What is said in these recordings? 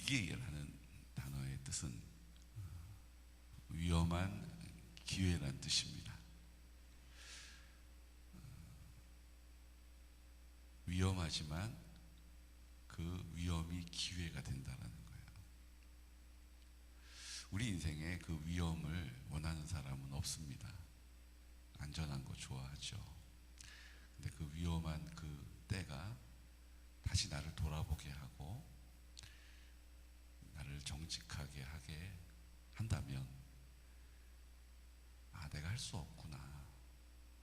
위기라는 단어의 뜻은 위험한 기회란 뜻입니다. 위험하지만 그 위험이 기회가 된다는 거예요. 우리 인생에 그 위험을 원하는 사람은 없습니다. 안전한 거 좋아하죠. 근데 그 위험한 그 때가 다시 나를 돌아보게 하고 나를 정직하게 하게 한다면, 아, 내가 할 수 없구나,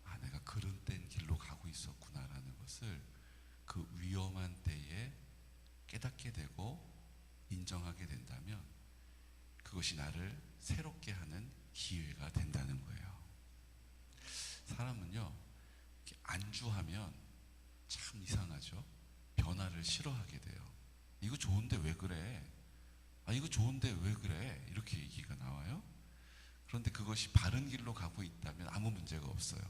아, 내가 그런 땐 길로 가고 있었구나라는 것을 그 위험한 때에 깨닫게 되고 인정하게 된다면 그것이 나를 새롭게 하는 기회가 된다는 거예요. 사람은요, 안주하면 참 이상하죠. 변화를 싫어하게 돼요. 이거 좋은데 왜 그래? 아, 이거 좋은데 왜 그래? 이렇게 얘기가 나와요. 그런데 그것이 바른 길로 가고 있다면 아무 문제가 없어요.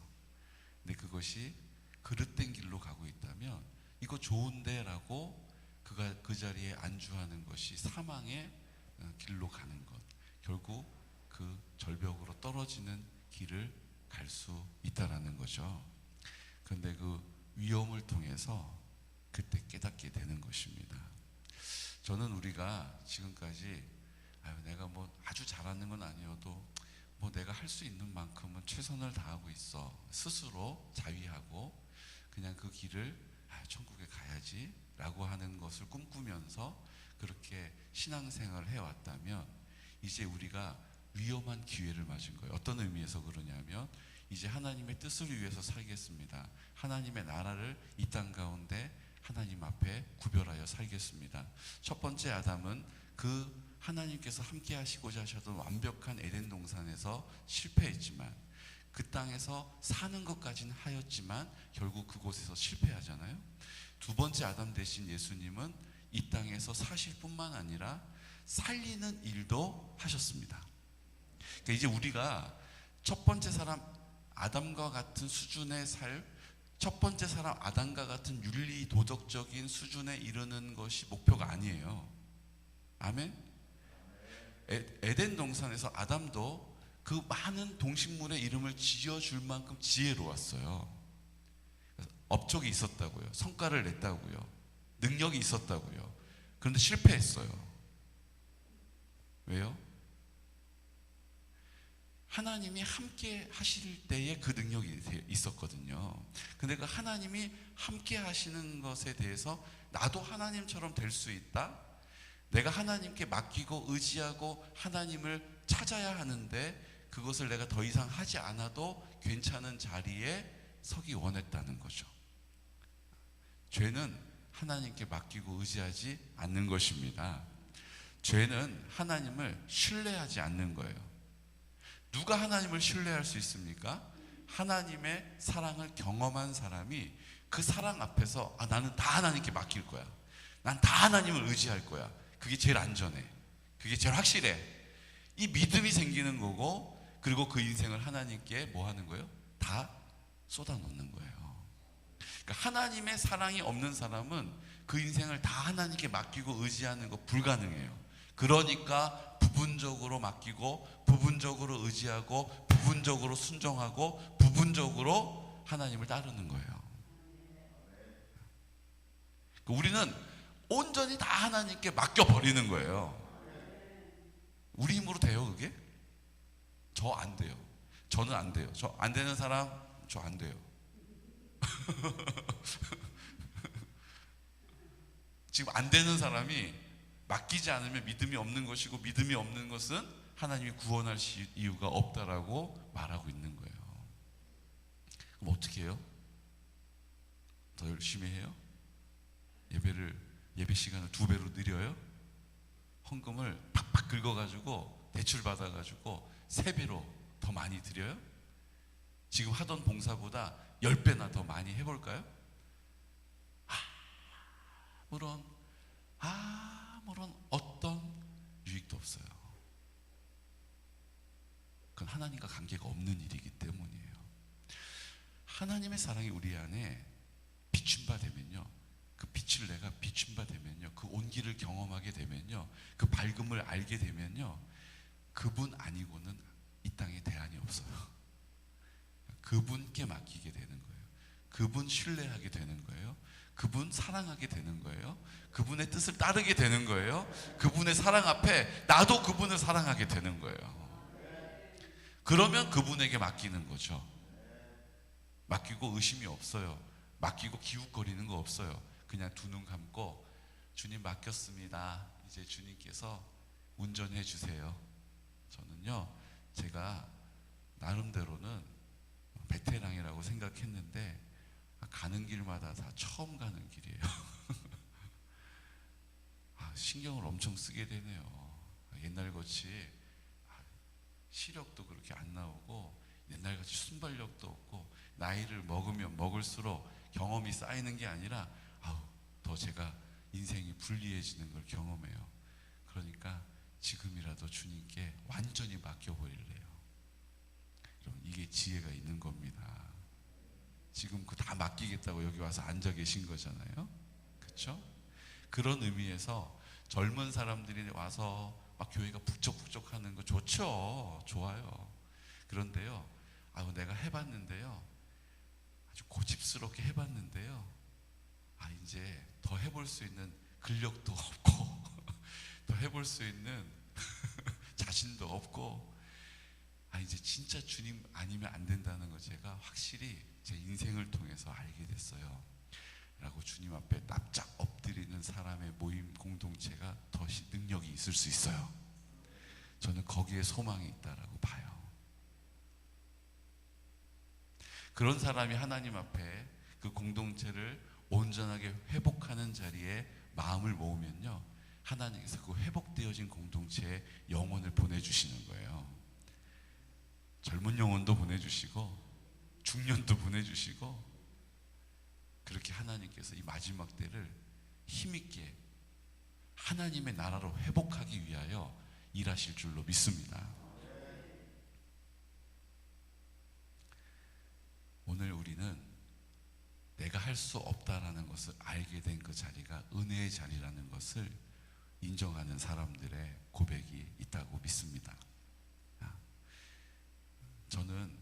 근데 그것이 그릇된 길로 가고 있다면 이거 좋은데 라고 그가 그 자리에 안주하는 것이 사망의 길로 가는 것, 결국 그 절벽으로 떨어지는 길을 갈 수 있다라는 거죠. 그런데 그 위험을 통해서 그때 깨닫게 되는 것입니다. 저는 우리가 지금까지 내가 뭐 아주 잘하는 건 아니어도 뭐 내가 할 수 있는 만큼은 최선을 다하고 있어, 스스로 자위하고 그냥 그 길을 천국에 가야지 라고 하는 것을 꿈꾸면서 그렇게 신앙생활을 해왔다면 이제 우리가 위험한 기회를 맞은 거예요. 어떤 의미에서 그러냐면 이제 하나님의 뜻을 위해서 살겠습니다. 하나님의 나라를 이 땅 가운데 하나님 앞에 구별하여 살겠습니다. 첫 번째 아담은 그 하나님께서 함께 하시고자 하셨던 완벽한 에덴 동산에서 실패했지만, 그 땅에서 사는 것까지는 하였지만 결국 그곳에서 실패하잖아요. 두 번째 아담 대신 예수님은 이 땅에서 사실 뿐만 아니라 살리는 일도 하셨습니다. 그러니까 이제 우리가 첫 번째 사람 아담과 같은 수준의 삶, 첫 번째 사람 아담과 같은 윤리 도덕적인 수준에 이르는 것이 목표가 아니에요. 아멘? 에덴 동산에서 아담도 그 많은 동식물의 이름을 지어줄 만큼 지혜로웠어요. 업적이 있었다고요. 성과를 냈다고요. 능력이 있었다고요. 그런데 실패했어요. 왜요? 하나님이 함께 하실 때에 그 능력이 있었거든요. 근데 그 하나님이 함께 하시는 것에 대해서 나도 하나님처럼 될 수 있다? 내가 하나님께 맡기고 의지하고 하나님을 찾아야 하는데 그것을 내가 더 이상 하지 않아도 괜찮은 자리에 서기 원했다는 거죠. 죄는 하나님께 맡기고 의지하지 않는 것입니다. 죄는 하나님을 신뢰하지 않는 거예요. 누가 하나님을 신뢰할 수 있습니까? 하나님의 사랑을 경험한 사람이 그 사랑 앞에서 나는 다 하나님께 맡길 거야, 난 다 하나님을 의지할 거야, 그게 제일 안전해, 그게 제일 확실해, 이 믿음이 생기는 거고, 그리고 그 인생을 하나님께 뭐 하는 거예요? 다 쏟아놓는 거예요. 그러니까 하나님의 사랑이 없는 사람은 그 인생을 다 하나님께 맡기고 의지하는 거 불가능해요. 그러니까 부분적으로 맡기고 부분적으로 의지하고 부분적으로 순종하고 부분적으로 하나님을 따르는 거예요. 우리는 온전히 다 하나님께 맡겨버리는 거예요. 우리 힘으로 돼요 그게? 저 안 돼요. 저는 안 돼요. 저 안 되는 사람, 저 안 돼요. 지금 안 되는 사람이 맡기지 않으면 믿음이 없는 것이고, 믿음이 없는 것은 하나님이 구원할 이유가 없다라고 말하고 있는 거예요. 그럼 어떻게 해요? 더 열심히 해요? 예배 시간을 2배로 늘려요? 헌금을 팍팍 긁어가지고 대출 받아가지고 3배로 더 많이 드려요? 지금 하던 봉사보다 10배나 더 많이 해볼까요? 아무런 어떤 유익도 없어요. 그건 하나님과 관계가 없는 일이기 때문이에요. 하나님의 사랑이 우리 안에 비춘 바 되면요, 그 빛을 내가 비춘 바 되면요, 그 온기를 경험 경험하게 되면요, 그 밝음을 알게 되면요, 그분 아니고는 이 땅에 대안이 없어요. 그분께 맡기게 되는 거예요. 그분 신뢰하게 되는 거예요. 그분 사랑하게 되는 거예요. 그분의 뜻을 따르게 되는 거예요. 그분의 사랑 앞에 나도 그분을 사랑하게 되는 거예요. 그러면 그분에게 맡기는 거죠. 맡기고 의심이 없어요. 맡기고 기웃거리는 거 없어요. 그냥 두 눈 감고 주님 맡겼습니다. 이제 주님께서 운전해 주세요. 저는요, 제가 나름대로는 베테랑이라고 생각했는데 가는 길마다 다 처음 가는 길이에요. 신경을 엄청 쓰게 되네요. 옛날같이 시력도 그렇게 안 나오고 옛날같이 순발력도 없고 나이를 먹으면 먹을수록 경험이 쌓이는 게 아니라 더 제가 인생이 불리해지는 걸 경험해요. 그러니까 지금이라도 주님께 완전히 맡겨버리래요. 여러분, 이게 지혜가 있는 겁니다. 지금 그 다 맡기겠다고 여기 와서 앉아 계신 거잖아요. 그렇죠? 그런 의미에서 젊은 사람들이 와서 막 교회가 북적북적 하는 거 좋죠. 좋아요. 그런데요, 내가 해봤는데요, 아주 고집스럽게 해봤는데요, 이제 더 해볼 수 있는 근력도 없고 더 해볼 수 있는 자신도 없고, 이제 진짜 주님 아니면 안 된다는 거 제가 확실히 제 인생을 통해서 알게 됐어요. 라고 주님 앞에 납작 엎드리는 사람의 모임 공동체가 더 능력이 있을 수 있어요. 저는 거기에 소망이 있다라고 봐요. 그런 사람이 하나님 앞에 그 공동체를 온전하게 회복하는 자리에 마음을 모으면요, 하나님께서 그 회복되어진 공동체에 영혼을 보내주시는 거예요. 젊은 영혼도 보내주시고 중년도 보내주시고, 그렇게 하나님께서 이 마지막 때를 힘있게 하나님의 나라로 회복하기 위하여 일하실 줄로 믿습니다. 오늘 우리는 내가 할 수 없다라는 것을 알게 된 그 자리가 은혜의 자리라는 것을 인정하는 사람들의 고백이 있다고 믿습니다. 저는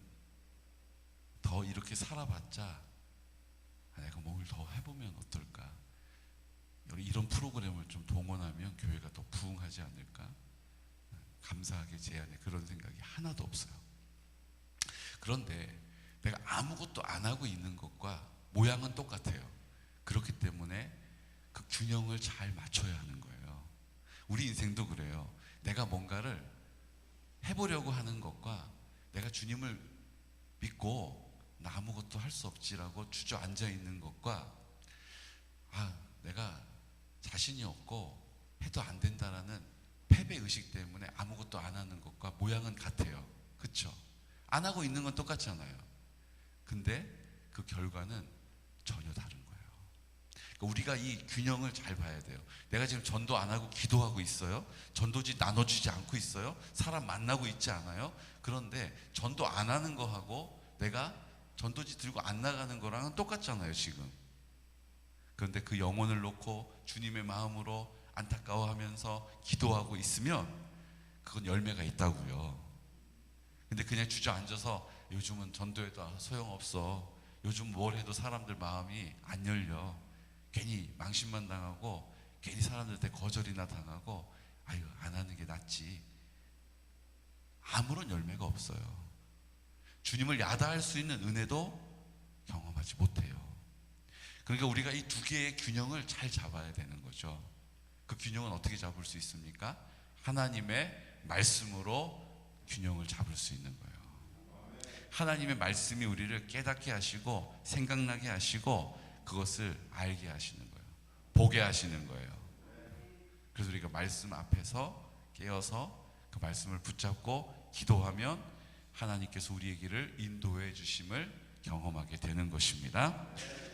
더 이렇게 살아봤자 내가 뭘 더 해보면 어떨까, 이런 프로그램을 좀 동원하면 교회가 더 부흥하지 않을까, 감사하게 제 안에 그런 생각이 하나도 없어요. 그런데 내가 아무것도 안 하고 있는 것과 모양은 똑같아요. 그렇기 때문에 그 균형을 잘 맞춰야 하는 거예요. 우리 인생도 그래요. 내가 뭔가를 해보려고 하는 것과 내가 주님을 믿고 나 아무것도 할 수 없지라고 주저앉아 있는 것과 내가 자신이 없고 해도 안 된다라는 패배의식 때문에 아무것도 안 하는 것과 모양은 같아요. 그렇죠? 안 하고 있는 건 똑같잖아요. 근데 그 결과는 전혀 다른 거예요. 그러니까 우리가 이 균형을 잘 봐야 돼요. 내가 지금 전도 안 하고 기도하고 있어요. 전도지 나눠주지 않고 있어요. 사람 만나고 있지 않아요. 그런데 전도 안 하는 거하고 내가 전도지 들고 안 나가는 거랑은 똑같잖아요, 지금. 그런데 그 영혼을 놓고 주님의 마음으로 안타까워하면서 기도하고 있으면 그건 열매가 있다고요. 근데 그냥 주저앉아서 요즘은 전도해도 소용없어, 요즘 뭘 해도 사람들 마음이 안 열려, 괜히 망신만 당하고 괜히 사람들한테 거절이나 당하고 안 하는 게 낫지, 아무런 열매가 없어요. 주님을 야다할 수 있는 은혜도 경험하지 못해요. 그러니까 우리가 이 두 개의 균형을 잘 잡아야 되는 거죠. 그 균형은 어떻게 잡을 수 있습니까? 하나님의 말씀으로 균형을 잡을 수 있는 거예요. 하나님의 말씀이 우리를 깨닫게 하시고 생각나게 하시고 그것을 알게 하시는 거예요. 보게 하시는 거예요. 그래서 우리가 말씀 앞에서 깨어서 그 말씀을 붙잡고 기도하면 하나님께서 우리의 길을 인도해 주심을 경험하게 되는 것입니다.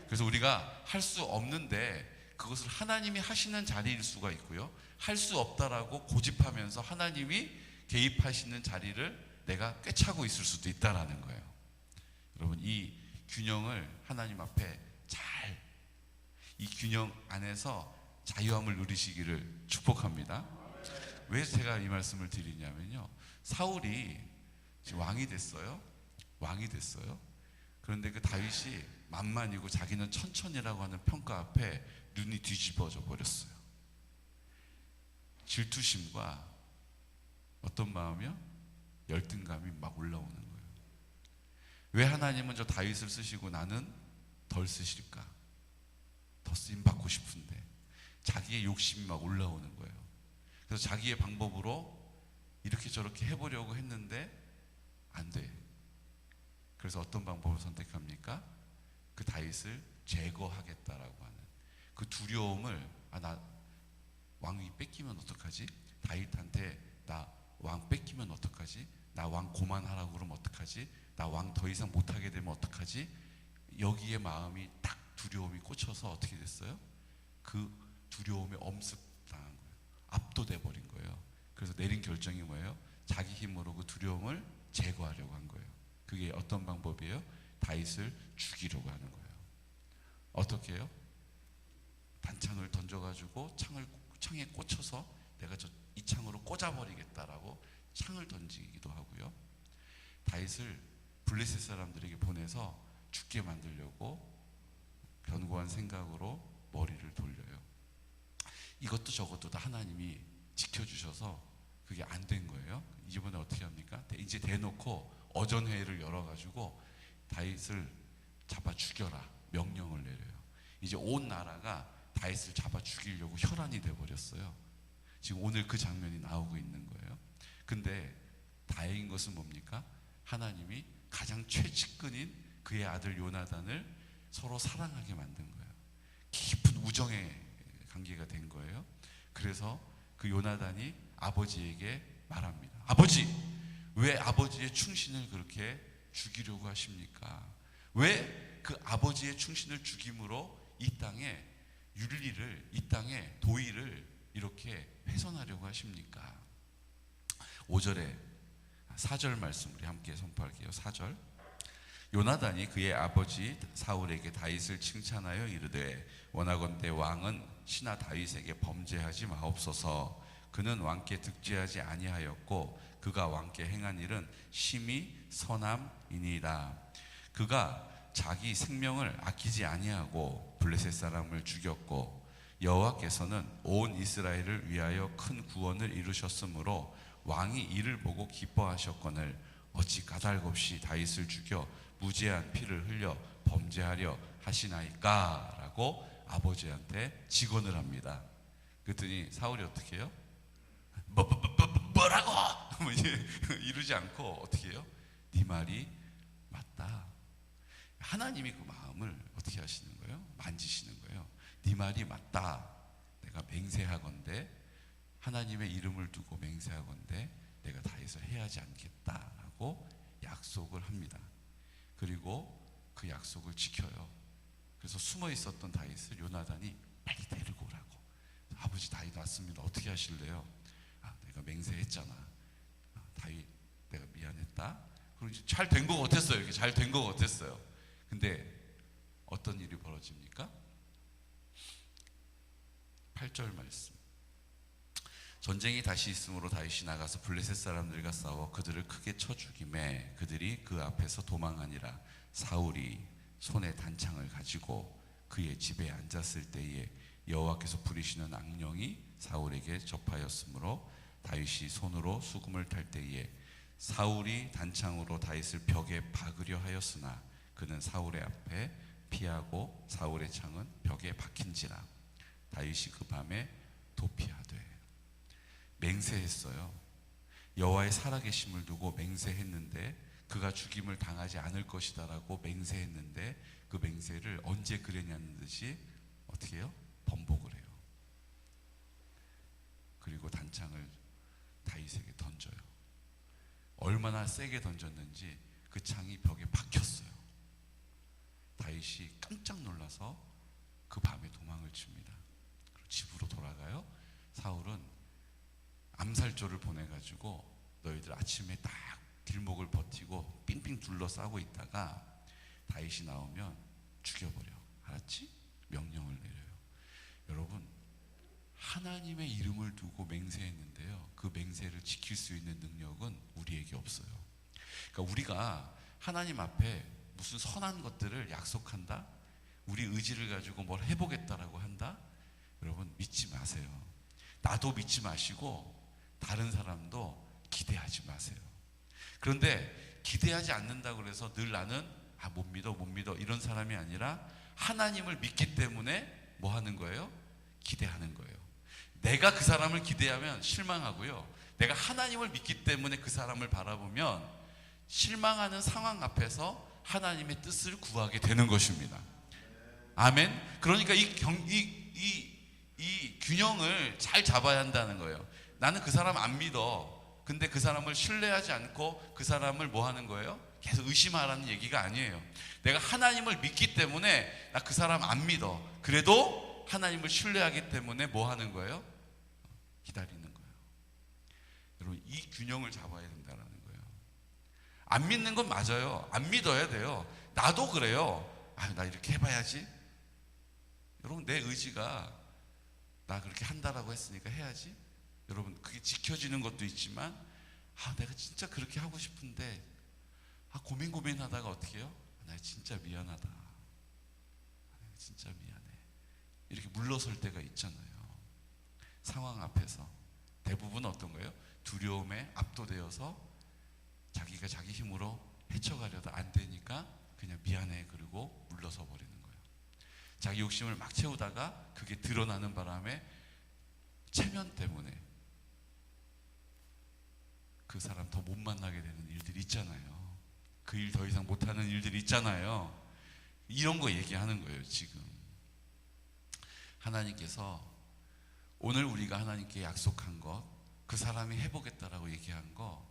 그래서 우리가 할 수 없는데 그것을 하나님이 하시는 자리일 수가 있고요, 할 수 없다라고 고집하면서 하나님이 개입하시는 자리를 내가 꿰차고 있을 수도 있다라는 거예요. 여러분, 이 균형을 하나님 앞에 이 균형 안에서 자유함을 누리시기를 축복합니다. 왜 제가 이 말씀을 드리냐면요, 사울이 지금 왕이 됐어요. 왕이 됐어요. 그런데 그 다윗이 만만이고 자기는 천천이라고 하는 평가 앞에 눈이 뒤집어져 버렸어요. 질투심과 어떤 마음이요? 열등감이 막 올라오는 거예요. 왜 하나님은 저 다윗을 쓰시고 나는 덜 쓰실까? 더 쓰임 받고 싶은데 자기의 욕심이 막 올라오는 거예요. 그래서 자기의 방법으로 이렇게 저렇게 해보려고 했는데 안 돼. 그래서 어떤 방법을 선택합니까? 그 다윗을 제거하겠다라고 하는 그 두려움을, 나 왕이 뺏기면 어떡하지? 다윗한테 나 왕 뺏기면 어떡하지? 나 왕 고만하라고 그러면 어떡하지? 나 왕 더 이상 못하게 되면 어떡하지? 여기에 마음이 딱 두려움이 꽂혀서 어떻게 됐어요? 그 두려움에 엄습당한 거예요. 압도돼 버린 거예요. 그래서 내린 결정이 뭐예요? 자기 힘으로 그 두려움을 제거하려고 한 거예요. 그게 어떤 방법이에요? 다윗을 죽이려고 하는 거예요. 어떻게 해요? 단창을 던져가지고 창에 꽂혀서 내가 이 창으로 꽂아버리겠다라고 창을 던지기도 하고요. 다윗을 블레셋 사람들에게 보내서 죽게 만들려고 견고한 생각으로 머리를 돌려요. 이것도 저것도 다 하나님이 지켜주셔서 그게 안 된 거예요. 이번에 어떻게 합니까? 이제 대놓고 어전회의를 열어가지고 다윗을 잡아 죽여라 명령을 내려요. 이제 온 나라가 다윗을 잡아 죽이려고 혈안이 돼버렸어요. 지금 오늘 그 장면이 나오고 있는 거예요. 근데 다행인 것은 뭡니까? 하나님이 가장 최측근인 그의 아들 요나단을 서로 사랑하게 만든 거예요. 깊은 우정의 관계가 된 거예요. 그래서 그 요나단이 아버지에게 말합니다. 아버지, 왜 아버지의 충신을 그렇게 죽이려고 하십니까? 왜 그 아버지의 충신을 죽임으로 이 땅에 윤리를, 이 땅에 도의를 이렇게 훼손하려고 하십니까? 5절에 4절 말씀 우리 함께 선포할게요. 4절. 요나단이 그의 아버지 사울에게 다윗을 칭찬하여 이르되 원하건대 왕은 신하 다윗에게 범죄하지 마옵소서. 그는 왕께 득죄하지 아니하였고 그가 왕께 행한 일은 심히 선함이니이다. 그가 자기 생명을 아끼지 아니하고 블레셋 사람을 죽였고 여호와께서는 온 이스라엘을 위하여 큰 구원을 이루셨으므로 왕이 이를 보고 기뻐하셨거늘 어찌 까닭없이 다윗을 죽여 무죄한 피를 흘려 범죄하려 하시나이까? 라고 아버지한테 직언을 합니다. 그랬더니 사울이 어떻게 해요? 뭐라고? 이러지 않고 어떻게 해요? 네 말이 맞다. 하나님이 그 마음을 어떻게 하시는 거예요? 만지시는 거예요. 네 말이 맞다. 내가 맹세하건대, 하나님의 이름을 두고 맹세하건대 내가 다윗을 해하지 않겠다라고 약속을 합니다. 그리고 그 약속을 지켜요. 그래서 숨어 있었던 다윗을 요나단이 빨리 데리고 오라고. 아버지 다윗 왔습니다. 어떻게 하실래요? 내가 맹세했잖아. 다윗 내가 미안했다. 그리고 잘 된 거 같았어요. 이렇게 잘 된 거 같았어요. 근데 어떤 일이 벌어집니까? 8절 말씀. 전쟁이 다시 있으므로 다윗이 나가서 블레셋 사람들과 싸워 그들을 크게 쳐 죽이매 그들이 그 앞에서 도망하니라. 사울이 손에 단창을 가지고 그의 집에 앉았을 때에 여호와께서 부리시는 악령이 사울에게 접하였으므로 다윗이 손으로 수금을 탈 때에 사울이 단창으로 다윗을 벽에 박으려 하였으나 그는 사울의 앞에 피하고 사울의 창은 벽에 박힌지라. 다윗이 그 밤에 도피하되. 맹세했어요. 여호와의 살아계심을 두고 맹세했는데 그가 죽임을 당하지 않을 것이다라고 맹세했는데 그 맹세를 언제 그랬냐는 듯이 어떻게 해요? 번복을 해요. 그리고 단창을 다윗에게 던져요. 얼마나 세게 던졌는지 그 창이 벽에 박혔어요. 다윗이 깜짝 놀라서 그 밤에 도망을 칩니다. 그리고 집으로 돌아가요. 사울은 암살조를 보내가지고 너희들 아침에 딱 길목을 버티고 삥삥 둘러싸고 있다가 다윗이 나오면 죽여버려. 알았지? 명령을 내려요. 여러분, 하나님의 이름을 두고 맹세했는데요, 그 맹세를 지킬 수 있는 능력은 우리에게 없어요. 그러니까 우리가 하나님 앞에 무슨 선한 것들을 약속한다, 우리 의지를 가지고 뭘 해보겠다라고 한다, 여러분 믿지 마세요. 나도 믿지 마시고 다른 사람도 기대하지 마세요. 그런데 기대하지 않는다고 해서 늘 나는 못 믿어 이런 사람이 아니라 하나님을 믿기 때문에 뭐 하는 거예요? 기대하는 거예요. 내가 그 사람을 기대하면 실망하고요, 내가 하나님을 믿기 때문에 그 사람을 바라보면 실망하는 상황 앞에서 하나님의 뜻을 구하게 되는 것입니다. 아멘. 그러니까 이 균형을 잘 잡아야 한다는 거예요. 나는 그 사람 안 믿어. 근데 그 사람을 신뢰하지 않고 그 사람을 뭐 하는 거예요? 계속 의심하라는 얘기가 아니에요. 내가 하나님을 믿기 때문에 나 그 사람 안 믿어. 그래도 하나님을 신뢰하기 때문에 뭐 하는 거예요? 기다리는 거예요. 여러분, 이 균형을 잡아야 된다는 거예요. 안 믿는 건 맞아요. 안 믿어야 돼요. 나도 그래요. 나 이렇게 해봐야지. 여러분, 내 의지가 나 그렇게 한다라고 했으니까 해야지. 여러분, 그게 지켜지는 것도 있지만 내가 진짜 그렇게 하고 싶은데 고민하다가 어떻게 해요? 나 진짜 미안하다. 진짜 미안해. 이렇게 물러설 때가 있잖아요. 상황 앞에서 대부분 어떤 거예요? 두려움에 압도되어서 자기가 자기 힘으로 헤쳐가려다 안 되니까 그냥 미안해 그리고 물러서 버리는 거예요. 자기 욕심을 막 채우다가 그게 드러나는 바람에 체면 때문에 그 사람 더 못 만나게 되는 일들이 있잖아요. 그 일 더 이상 못하는 일들이 있잖아요. 이런 거 얘기하는 거예요. 지금 하나님께서 오늘 우리가 하나님께 약속한 것, 그 사람이 해보겠다라고 얘기한 거,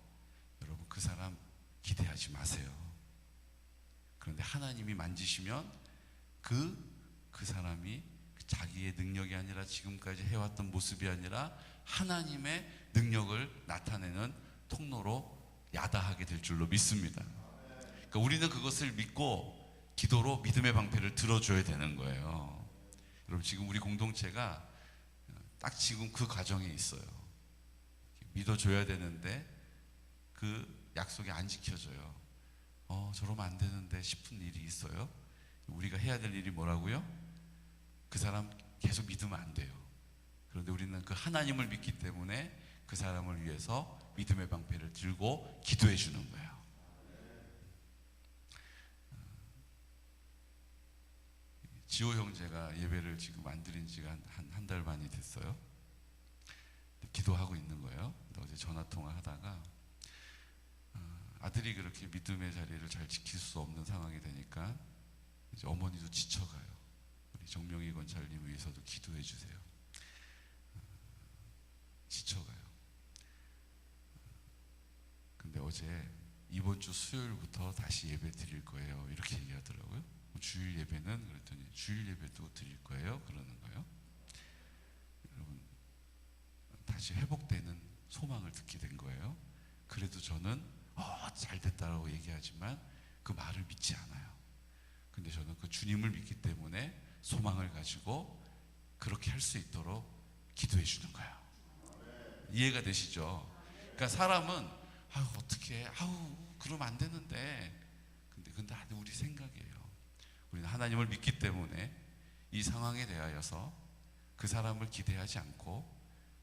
여러분 그 사람 기대하지 마세요. 그런데 하나님이 만지시면 그 사람이 자기의 능력이 아니라 지금까지 해왔던 모습이 아니라 하나님의 능력을 나타내는 통로로 야다하게 될 줄로 믿습니다. 그러니까 우리는 그것을 믿고 기도로 믿음의 방패를 들어줘야 되는 거예요. 여러분, 지금 우리 공동체가 딱 지금 그 과정에 있어요. 믿어줘야 되는데 그 약속이 안 지켜져요. 저러면 안 되는데 싶은 일이 있어요. 우리가 해야 될 일이 뭐라고요? 그 사람 계속 믿으면 안 돼요. 그런데 우리는 그 하나님을 믿기 때문에 그 사람을 위해서 믿음의 방패를 들고 기도해 주는 거예요. 지호 형제가 예배를 지금 안 드린 지가 한 달 반이 됐어요. 기도하고 있는 거예요. 어제 전화 통화하다가 아들이 그렇게 믿음의 자리를 잘 지킬 수 없는 상황이 되니까 이제 어머니도 지쳐가요. 우리 정명희 권찰님 위해서도 기도해 주세요. 지쳐가요. 근데 어제 이번 주 수요일부터 다시 예배 드릴 거예요. 이렇게 얘기하더라고요. 주일 예배는 그랬더니 주일 예배도 드릴 거예요. 그러는 거예요. 여러분, 다시 회복되는 소망을 듣게 된 거예요. 그래도 저는 잘 됐다라고 얘기하지만 그 말을 믿지 않아요. 근데 저는 그 주님을 믿기 때문에 소망을 가지고 그렇게 할 수 있도록 기도해 주는 거예요. 이해가 되시죠? 그러니까 사람은 어떻게 그러면 안 되는데 근데 우리 생각이에요. 우리는 하나님을 믿기 때문에 이 상황에 대하여서 그 사람을 기대하지 않고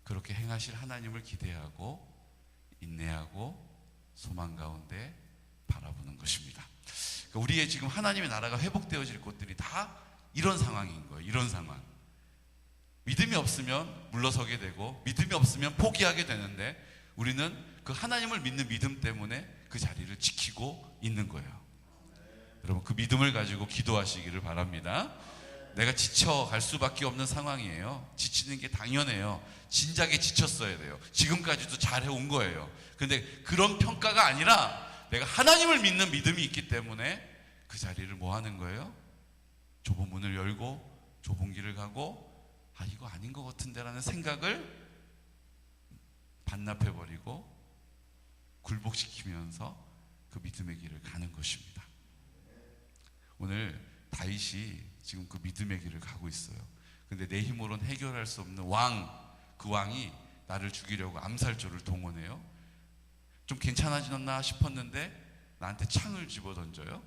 그렇게 행하실 하나님을 기대하고 인내하고 소망 가운데 바라보는 것입니다. 그러니까 우리의 지금 하나님의 나라가 회복되어질 곳들이 다 이런 상황인 거예요. 이런 상황. 믿음이 없으면 물러서게 되고 믿음이 없으면 포기하게 되는데 우리는 그 하나님을 믿는 믿음 때문에 그 자리를 지키고 있는 거예요. 여러분, 그 믿음을 가지고 기도하시기를 바랍니다. 내가 지쳐갈 수밖에 없는 상황이에요. 지치는 게 당연해요. 진작에 지쳤어야 돼요. 지금까지도 잘해온 거예요. 근데 그런 평가가 아니라 내가 하나님을 믿는 믿음이 있기 때문에 그 자리를 뭐 하는 거예요? 좁은 문을 열고 좁은 길을 가고 이거 아닌 것 같은데 라는 생각을 반납해버리고 굴복시키면서 그 믿음의 길을 가는 것입니다. 오늘 다윗이 지금 그 믿음의 길을 가고 있어요. 근데 내 힘으로는 해결할 수 없는 왕 그 왕이 나를 죽이려고 암살조를 동원해요. 좀 괜찮아지셨나 싶었는데 나한테 창을 집어던져요.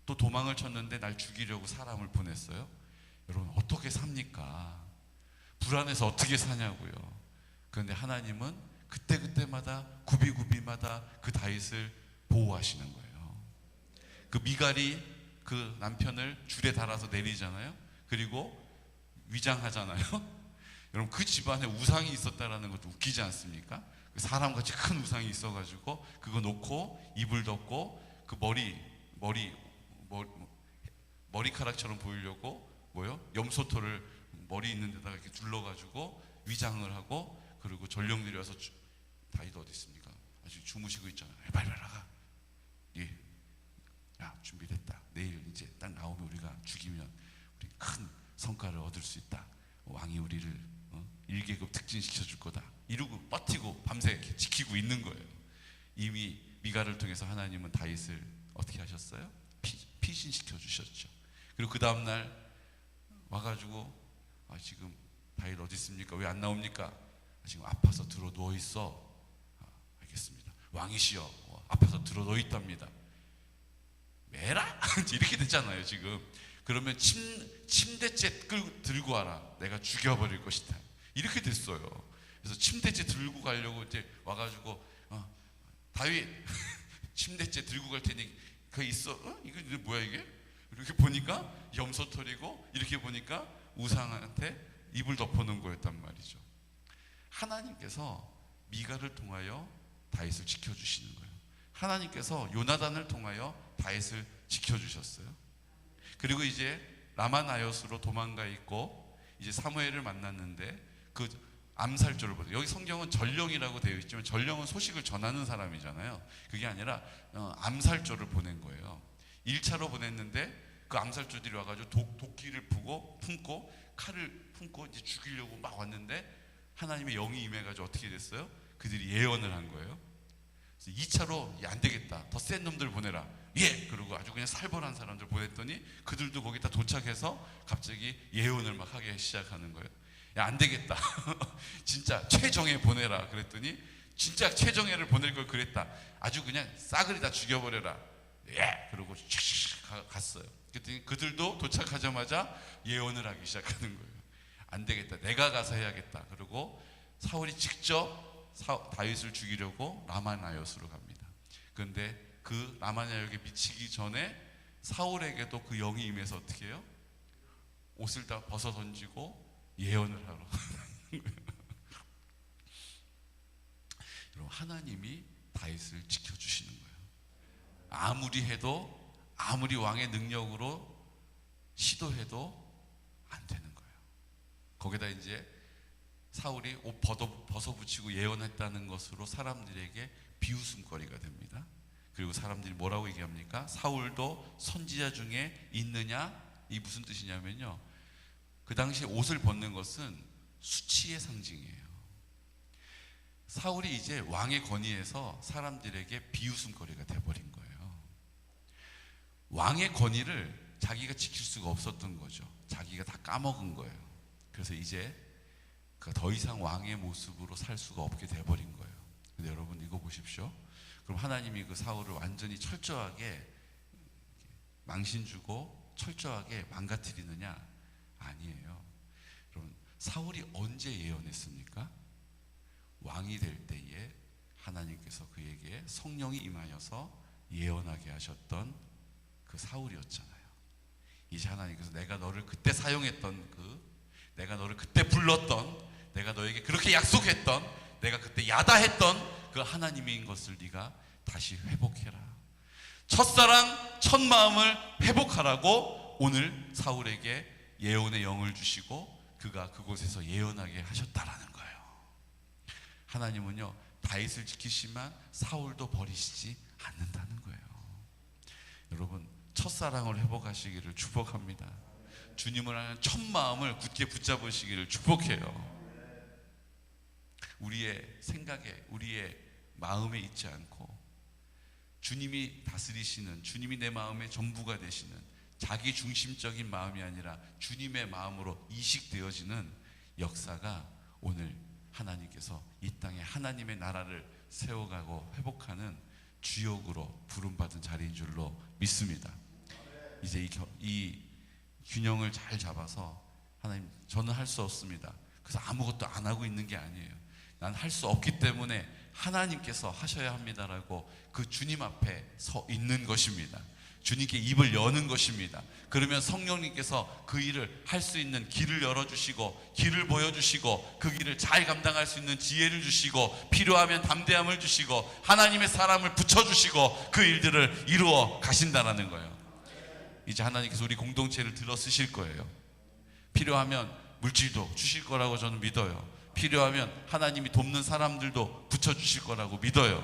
또 도망을 쳤는데 날 죽이려고 사람을 보냈어요. 여러분 어떻게 삽니까? 불안해서 어떻게 사냐고요. 그런데 하나님은 그때그때마다 구비구비마다 그 다윗을 보호하시는 거예요. 그 미갈이 그 남편을 줄에 달아서 내리잖아요. 그리고 위장하잖아요. 여러분 그 집안에 우상이 있었다라는 것도 웃기지 않습니까? 사람같이 큰 우상이 있어가지고 그거 놓고 이불 덮고 그 머리카락처럼 보이려고 염소털을 머리 있는 데다가 이렇게 둘러가지고 위장을 하고, 그리고 전령들이 와서 다윗 어디 있습니까? 아직 주무시고 있잖아요. 빨리 나가. 예, 야 준비됐다. 내일 이제 딱 나오면 우리가 죽이면 우리 큰 성과를 얻을 수 있다. 왕이 우리를 1계급 특진시켜 줄 거다. 이러고 버티고 밤새 이렇게 지키고 있는 거예요. 이미 미갈을 통해서 하나님은 다윗을 어떻게 하셨어요? 피신시켜 주셨죠. 그리고 그 다음날 와가지고 지금 다윗 어디 있습니까? 왜 안 나옵니까? 지금 아파서 들어 누워 있어. 알겠습니다. 왕이시여, 아파서 들어 누워 있답니다. 매라? 이렇게 됐잖아요 지금. 그러면 침대째 들고 와라. 내가 죽여버릴 것이다. 이렇게 됐어요. 그래서 침대째 들고 가려고 이제 와가지고 다윗 침대째 들고 갈 테니 거기 있어. 이거 뭐야 이게? 이렇게 보니까 염소털이고, 이렇게 보니까 우상한테 입을 덮어놓은 거였단 말이죠. 하나님께서 미갈을 통하여 다윗을 지켜주시는 거예요. 하나님께서 요나단을 통하여 다윗을 지켜주셨어요. 그리고 이제 라마나요스로 도망가 있고 이제 사무엘을 만났는데 그 암살조를 보세요. 여기 성경은 전령이라고 되어 있지만 전령은 소식을 전하는 사람이잖아요. 그게 아니라 암살조를 보낸 거예요. 1차로 보냈는데 그 암살조들이 와가지고 도끼를 품고 칼을 품고 이제 죽이려고 막 왔는데 하나님의 영이 임해가지고 어떻게 됐어요? 그들이 예언을 한 거예요. 그래서 2차로 안 되겠다. 더 센 놈들 보내라. 예! 그러고 아주 그냥 살벌한 사람들 보냈더니 그들도 거기다 도착해서 갑자기 예언을 막 하기 시작하는 거예요. 야, 안 되겠다. 진짜 최정예 보내라. 그랬더니 진짜 최정예를 보낼 걸 그랬다. 아주 그냥 싸그리 다 죽여버려라. 예! 그러고 갔어요. 그랬더니 그들도 도착하자마자 예언을 하기 시작하는 거예요. 안 되겠다. 내가 가서 해야겠다. 그리고 사울이 직접 다윗을 죽이려고 라마나요스로 갑니다. 그런데 그 라마나요에 미치기 전에 사울에게도 그 영이 임해서 어떻게 해요? 옷을 다 벗어 던지고 예언을 하러 가는 거예요. 여러분 하나님이 다윗을 지켜주시는 거예요. 아무리 해도, 아무리 왕의 능력으로 시도해도 안 되는 거예요. 거기다 이제 사울이 옷 벗어붙이고 예언했다는 것으로 사람들에게 비웃음거리가 됩니다. 그리고 사람들이 뭐라고 얘기합니까? 사울도 선지자 중에 있느냐? 이 무슨 뜻이냐면요, 그 당시에 옷을 벗는 것은 수치의 상징이에요. 사울이 이제 왕의 권위에서 사람들에게 비웃음거리가 돼버린 거예요. 왕의 권위를 자기가 지킬 수가 없었던 거죠. 자기가 다 까먹은 거예요. 그래서 이제 더 이상 왕의 모습으로 살 수가 없게 돼버린 거예요. 근데 여러분 이거 보십시오. 그럼 하나님이 그 사울을 완전히 철저하게 망신 주고 철저하게 망가뜨리느냐? 아니에요. 여러분 사울이 언제 예언했습니까? 왕이 될 때에 하나님께서 그에게 성령이 임하여서 예언하게 하셨던 그 사울이었잖아요. 이제 하나님께서 내가 너를 그때 사용했던 내가 너를 그때 불렀던, 내가 너에게 그렇게 약속했던, 내가 그때 야다했던 그 하나님인 것을 네가 다시 회복해라. 첫사랑 첫마음을 회복하라고 오늘 사울에게 예언의 영을 주시고 그가 그곳에서 예언하게 하셨다라는 거예요. 하나님은요 다윗을 지키시지만 사울도 버리시지 않는다는 거예요. 여러분 첫사랑을 회복하시기를 축복합니다. 주님을 하는 첫 마음을 굳게 붙잡으시기를 축복해요. 우리의 생각에, 우리의 마음에 있지 않고 주님이 다스리시는, 주님이 내 마음의 전부가 되시는 자기 중심적인 마음이 아니라 주님의 마음으로 이식되어지는 역사가 오늘 하나님께서 이 땅에 하나님의 나라를 세워가고 회복하는 주역으로 부름받은 자리인 줄로 믿습니다. 이제 이 균형을 잘 잡아서 하나님, 저는 할 수 없습니다. 그래서 아무것도 안 하고 있는 게 아니에요. 난 할 수 없기 때문에 하나님께서 하셔야 합니다라고 그 주님 앞에 서 있는 것입니다. 주님께 입을 여는 것입니다. 그러면 성령님께서 그 일을 할 수 있는 길을 열어주시고, 길을 보여주시고, 그 길을 잘 감당할 수 있는 지혜를 주시고, 필요하면 담대함을 주시고, 하나님의 사람을 붙여주시고, 그 일들을 이루어 가신다라는 거예요. 이제 하나님께서 우리 공동체를 들어 쓰실 거예요. 필요하면 물질도 주실 거라고 저는 믿어요. 필요하면 하나님이 돕는 사람들도 붙여주실 거라고 믿어요.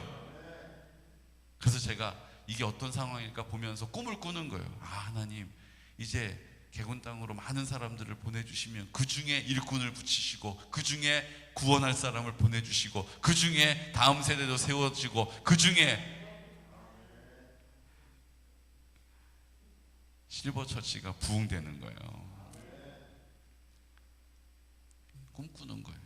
그래서 제가 이게 어떤 상황일까 보면서 꿈을 꾸는 거예요. 아, 하나님, 이제 개군 땅으로 많은 사람들을 보내주시면 그 중에 일꾼을 붙이시고, 그 중에 구원할 사람을 보내주시고, 그 중에 다음 세대도 세워지고, 그 중에 실버처치가 부흥되는 거예요. 꿈꾸는 거예요.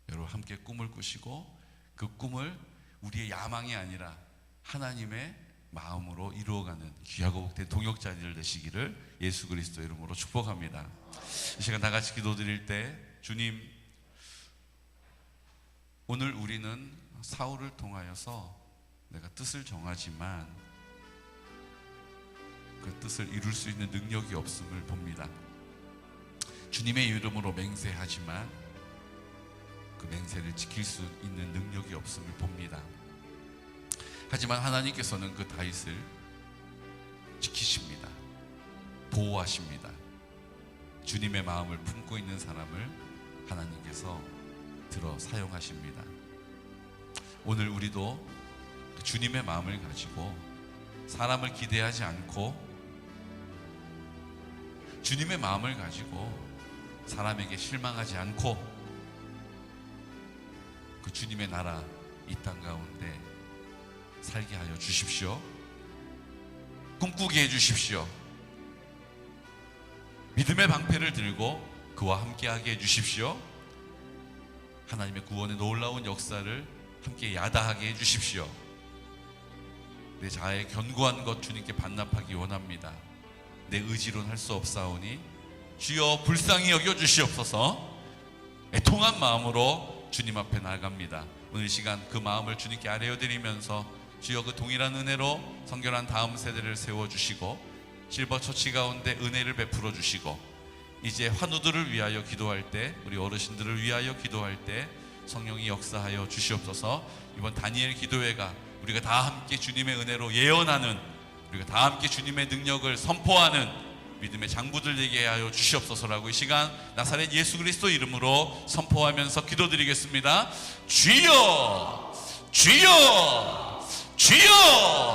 여러분 함께 꿈을 꾸시고, 그 꿈을 우리의 야망이 아니라 하나님의 마음으로 이루어가는 귀하고 복된 동역자들 되시기를 예수 그리스도 이름으로 축복합니다. 이 시간 다 같이 기도드릴 때, 주님, 오늘 우리는 사울을 통하여서 내가 뜻을 정하지만 그 뜻을 이룰 수 있는 능력이 없음을 봅니다. 주님의 이름으로 맹세하지만 그 맹세를 지킬 수 있는 능력이 없음을 봅니다. 하지만 하나님께서는 그 다윗을 지키십니다. 보호하십니다. 주님의 마음을 품고 있는 사람을 하나님께서 들어 사용하십니다. 오늘 우리도 주님의 마음을 가지고 사람을 기대하지 않고, 주님의 마음을 가지고 사람에게 실망하지 않고, 그 주님의 나라 이 땅 가운데 살게 하여 주십시오. 꿈꾸게 해 주십시오. 믿음의 방패를 들고 그와 함께하게 해 주십시오. 하나님의 구원의 놀라운 역사를 함께 야다하게 해 주십시오. 내 자아의 견고한 것 주님께 반납하기 원합니다. 내 의지로는 할 수 없사오니 주여 불쌍히 여겨주시옵소서. 애통한 마음으로 주님 앞에 나아갑니다. 오늘 시간 그 마음을 주님께 아뢰어드리면서, 주여 그 동일한 은혜로 성결한 다음 세대를 세워주시고, 실버처치 가운데 은혜를 베풀어 주시고, 이제 환우들을 위하여 기도할 때, 우리 어르신들을 위하여 기도할 때 성령이 역사하여 주시옵소서. 이번 다니엘 기도회가 우리가 다 함께 주님의 은혜로 예언하는, 우리가 다 함께 주님의 능력을 선포하는 믿음의 장부들 되게 하여 주시옵소서라고 이 시간 나사렛 예수 그리스도 이름으로 선포하면서 기도드리겠습니다. 주여, 주여, 주여.